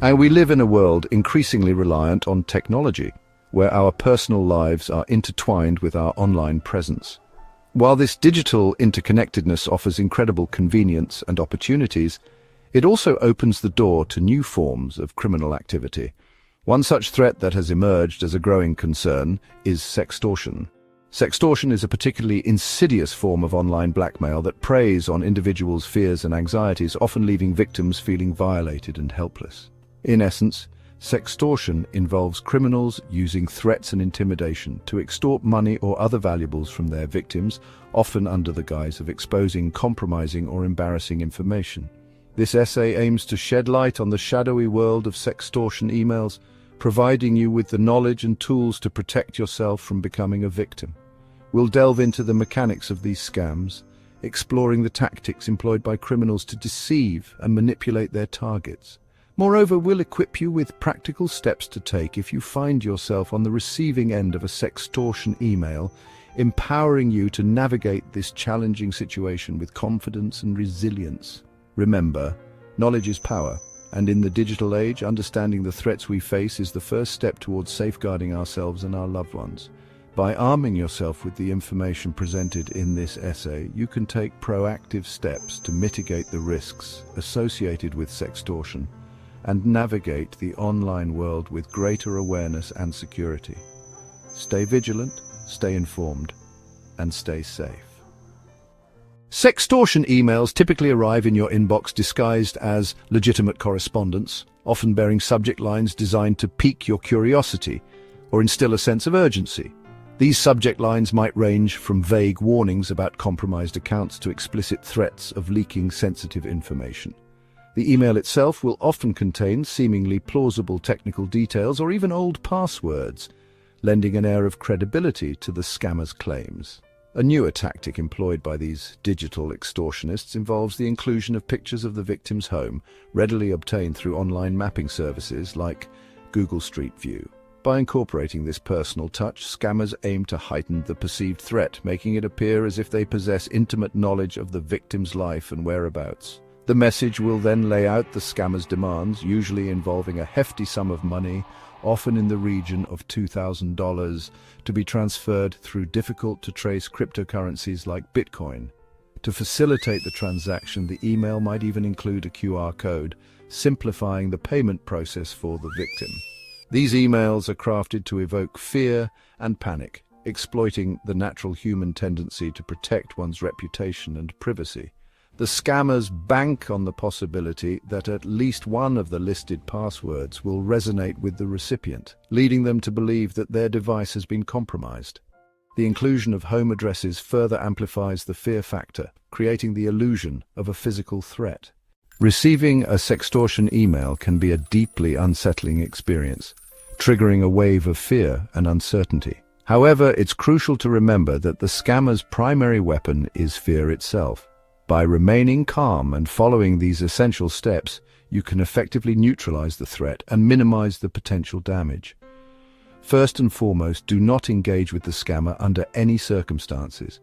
And we live in a world increasingly reliant on technology, where our personal lives are intertwined with our online presence. While this digital interconnectedness offers incredible convenience and opportunities, it also opens the door to new forms of criminal activity. One such threat that has emerged as a growing concern is sextortion. Sextortion is a particularly insidious form of online blackmail that preys on individuals' fears and anxieties, often leaving victims feeling violated and helpless. In essence, sextortion involves criminals using threats and intimidation to extort money or other valuables from their victims, often under the guise of exposing compromising or embarrassing information. This essay aims to shed light on the shadowy world of sextortion emails, providing you with the knowledge and tools to protect yourself from becoming a victim. We'll delve into the mechanics of these scams, exploring the tactics employed by criminals to deceive and manipulate their targets. Moreover, we'll equip you with practical steps to take if you find yourself on the receiving end of a sextortion email, empowering you to navigate this challenging situation with confidence and resilience. Remember, knowledge is power, and in the digital age, understanding the threats we face is the first step towards safeguarding ourselves and our loved ones. By arming yourself with the information presented in this essay, you can take proactive steps to mitigate the risks associated with sextortion and navigate the online world with greater awareness and security. Stay vigilant, stay informed, and stay safe. Sextortion emails typically arrive in your inbox disguised as legitimate correspondence, often bearing subject lines designed to pique your curiosity or instill a sense of urgency. These subject lines might range from vague warnings about compromised accounts to explicit threats of leaking sensitive information. The email itself will often contain seemingly plausible technical details or even old passwords, lending an air of credibility to the scammer's claims. A newer tactic employed by these digital extortionists involves the inclusion of pictures of the victim's home, readily obtained through online mapping services like Google Street View. By incorporating this personal touch, scammers aim to heighten the perceived threat, making it appear as if they possess intimate knowledge of the victim's life and whereabouts. The message will then lay out the scammer's demands, usually involving a hefty sum of money, often in the region of $2,000, to be transferred through difficult-to-trace cryptocurrencies like Bitcoin. To facilitate the transaction, the email might even include a QR code, simplifying the payment process for the victim. These emails are crafted to evoke fear and panic, exploiting the natural human tendency to protect one's reputation and privacy. The scammers bank on the possibility that at least one of the listed passwords will resonate with the recipient, leading them to believe that their device has been compromised. The inclusion of home addresses further amplifies the fear factor, creating the illusion of a physical threat. Receiving a sextortion email can be a deeply unsettling experience, triggering a wave of fear and uncertainty. However, it's crucial to remember that the scammer's primary weapon is fear itself. By remaining calm and following these essential steps, you can effectively neutralize the threat and minimize the potential damage. First and foremost, do not engage with the scammer under any circumstances.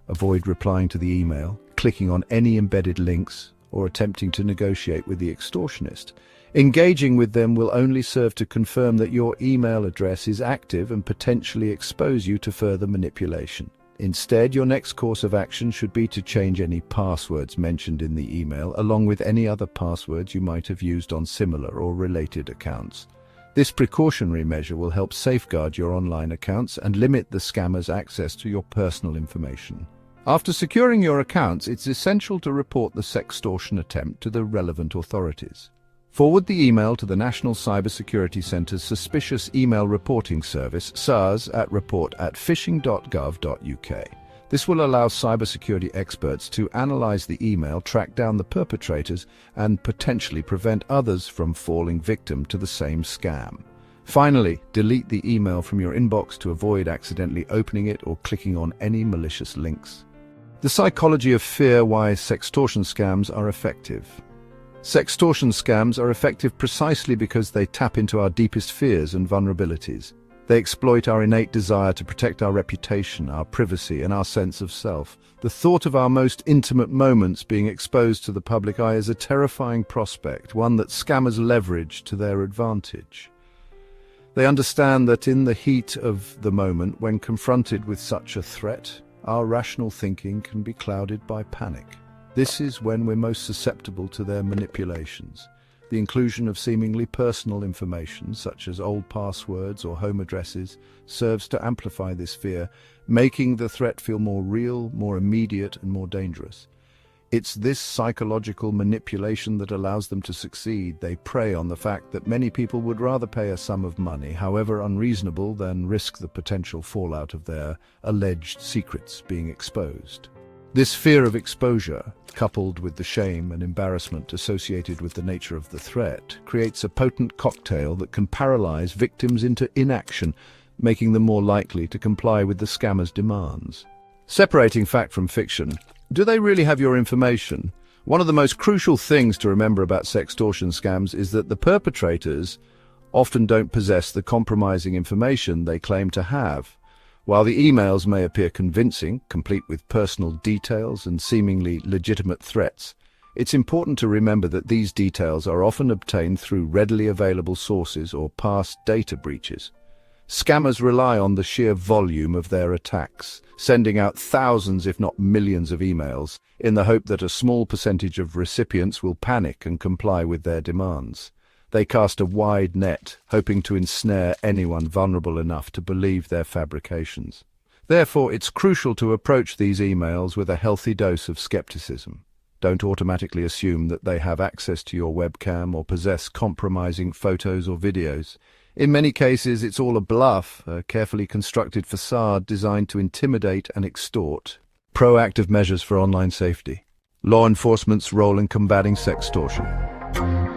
Avoid replying to the email, clicking on any embedded links, or attempting to negotiate with the extortionist. Engaging with them will only serve to confirm that your email address is active and potentially expose you to further manipulation. Instead, your next course of action should be to change any passwords mentioned in the email, along with any other passwords you might have used on similar or related accounts. This precautionary measure will help safeguard your online accounts and limit the scammer's access to your personal information. After securing your accounts, it's essential to report the sextortion attempt to the relevant authorities. Forward the email to the National Cybersecurity Centre's Suspicious Email Reporting Service, SARS, at report@phishing.gov.uk. This will allow cybersecurity experts to analyze the email, track down the perpetrators, and potentially prevent others from falling victim to the same scam. Finally, delete the email from your inbox to avoid accidentally opening it or clicking on any malicious links. The psychology of fear: why sextortion scams are effective. Sextortion scams are effective precisely because they tap into our deepest fears and vulnerabilities. They exploit our innate desire to protect our reputation, our privacy, and our sense of self. The thought of our most intimate moments being exposed to the public eye is a terrifying prospect, one that scammers leverage to their advantage. They understand that in the heat of the moment, when confronted with such a threat, our rational thinking can be clouded by panic. This is when we're most susceptible to their manipulations. The inclusion of seemingly personal information, such as old passwords or home addresses, serves to amplify this fear, making the threat feel more real, more immediate, and more dangerous. It's this psychological manipulation that allows them to succeed. They prey on the fact that many people would rather pay a sum of money, however unreasonable, than risk the potential fallout of their alleged secrets being exposed. This fear of exposure, coupled with the shame and embarrassment associated with the nature of the threat, creates a potent cocktail that can paralyze victims into inaction, making them more likely to comply with the scammer's demands. Separating fact from fiction, do they really have your information? One of the most crucial things to remember about sextortion scams is that the perpetrators often don't possess the compromising information they claim to have. While the emails may appear convincing, complete with personal details and seemingly legitimate threats, it's important to remember that these details are often obtained through readily available sources or past data breaches. Scammers rely on the sheer volume of their attacks, sending out thousands if not millions of emails, in the hope that a small percentage of recipients will panic and comply with their demands. They cast a wide net, hoping to ensnare anyone vulnerable enough to believe their fabrications. Therefore, it's crucial to approach these emails with a healthy dose of skepticism. Don't automatically assume that they have access to your webcam or possess compromising photos or videos. In many cases, it's all a bluff, a carefully constructed facade designed to intimidate and extort. Proactive measures for online safety. Law enforcement's role in combating sextortion.